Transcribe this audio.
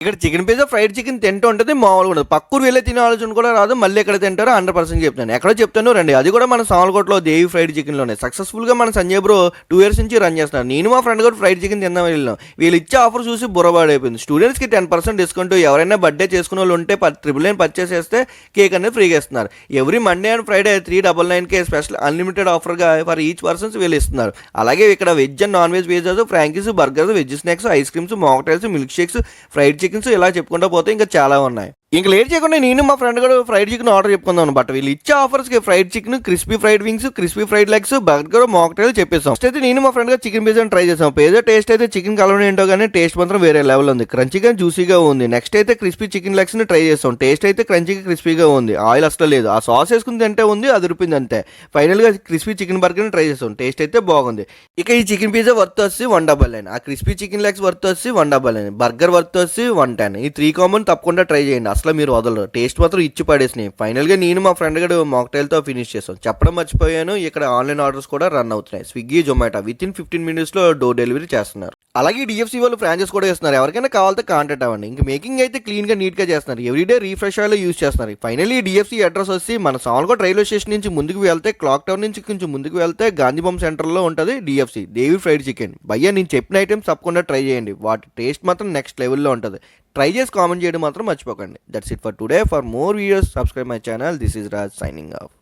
ఇక్కడ chicken pizza, fried chicken తింటూ ఉంటది మామూలుగా ఉండదు. పక్కూరు వెళ్ళే తినే ఆలోచన కూడా రాదు. మళ్ళీ ఎక్కడ తింటారో 100% చెప్తాను. ఎక్కడో చెప్తాను రండి. అది కూడా మన సామలకోటలో దేవి ఫ్రైడ్ చికెన్లోనే సక్సెస్ఫుల్గా మన సంజయ్ బ్రో 2 years నుంచి రన్ చేస్తున్నారు. నేను మా ఫ్రెండ్ కూడా ఫ్రైడ్ చికెన్ తిందాం వెళ్ళాం. వీళ్ళు ఇచ్చే ఆఫర్ చూసి బుర్రబాడైపోయింది. స్టూడెంట్స్కి 10% డిస్కౌంట్, ఎవరైనా బర్త్డే చేసుకునే వాళ్ళు ఉంటే 999 పర్చేస్ చేస్తే కేక్ అనేది ఫ్రీగా ఇస్తున్నారు. ఎవ్రీ మండే అండ్ ఫ్రైడే 399కే స్పెషల్ అన్లిమిటెడ్ ఆఫర్గా ఫర్ ఈచ్ పర్సన్స్ వీళ్ళు ఇస్తున్నారు. అలాగే ఇక్కడ veg and non veg pizzas, frankies, burgers, veg snacks, ice creams, mocktails, milk shakes, fried chickens ఇలా చెప్పుకుంటూ పోతే ఇంకా చాలా ఉన్నాయి. ఇంకా లేట్ చేయకుండా నేను మా ఫ్రెండ్ కూడా ఫ్రైడ్ చికెన్ ఆర్డర్ చెప్పుకుందాం అనమాట. వీళ్ళు ఇచ్చే ఆఫర్స్కి fried chicken, crispy fried wings, crispy fried legs, burger, mocktail చెప్పేసాం. ఫస్ట్ అయితే నేను మా ఫ్రెండ్ గా చికెన్ పిజ్జా ట్రై చేసాం. పిజ్జా టేస్ట్ అయితే చికెన్ కలవడం ఏంటో కానీ టేస్ట్ మాత్రం వేరే లెవెల్ ఉంది. క్రంచీగా జ్యూసీగా ఉంది. నెక్స్ట్ అయితే క్రిస్పీ చికెన్ లెగ్స్ ని ట్రై చేసాం. టేస్ట్ అయితే క్రంచీగా క్రిస్పీగా ఉంది. ఆయిల్ అసలు లేదు. ఆ సాస్ వేసుకుని తింటే ఉంది, అది రూపింది అంతే. ఫైనల్ గా క్రిస్పీ చికెన్ బర్గర్ ని ట్రై చేసాం. టేస్ట్ అయితే బాగుంది. ఇక ఈ చికెన్ పిజ్జా వర్త్ వచ్చి 199, ఆ క్రిస్పీ చికెన్ లెగ్స్ వర్త్ వచ్చి 199, బర్గర్ వర్త్ వచ్చి 110. ఈ 3 కాంబోని తప్పకుండా ట్రై చేయండి. అసలు మీరు వదలరు. టేస్ట్ మాత్రం ఇచ్చి పడేసినాయి. ఫైనల్గా నేను మా ఫ్రెండ్ గడు మాక్టైల్తో ఫినిష్ చేస్తాం. చెప్పడం మర్చిపోయాను, ఇక్కడ ఆన్లైన్ ఆర్డర్స్ కూడా రన్ అవుతున్నాయి. స్విగ్గీ, జొమాటో విత్ ఇన్ 15 minutesలో డోర్ డెలివరీ చేస్తున్నారు. అలాగే డిఎఫ్సి వాళ్ళు ఫ్రాంచైజ్ కూడా ఇస్తున్నారు. ఎవరికైనా కావాలంటే కాంటాక్ట్ అవ్వండి. ఇంక మేకింగ్ అయితే క్లీన్గా నీట్గా చేస్తున్నారు. ఎవ్రీడే రీఫ్రెష్ ఆయిల్ యూస్ చేస్తున్నారు. ఫైనల్లీ డిఎఫ్సి అడ్రస్ వచ్చి మన సామలకోట రైల్వే స్టేషన్ నుంచి ముందుకు వెళ్తే, క్లాక్ టవర్ నుంచి కొంచెం ముందుకు వెళ్తే గాంధీ బొమ్మ సెంటర్లో ఉంటుంది డిఎఫ్సి దేవి ఫ్రైడ్ చికెన్. భయ్యా నేను చెప్పిన ఐటమ్స్ తప్పకుండా ట్రై చేయండి. వాటి టేస్ట్ మాత్రం నెక్స్ట్ లెవెల్లో ఉంటుంది. ట్రై చేసి కామెంట్ చేయడం మాత్రం మర్చిపోకండి. That's it for today. For more videos subscribe my channel. This is Raj signing off.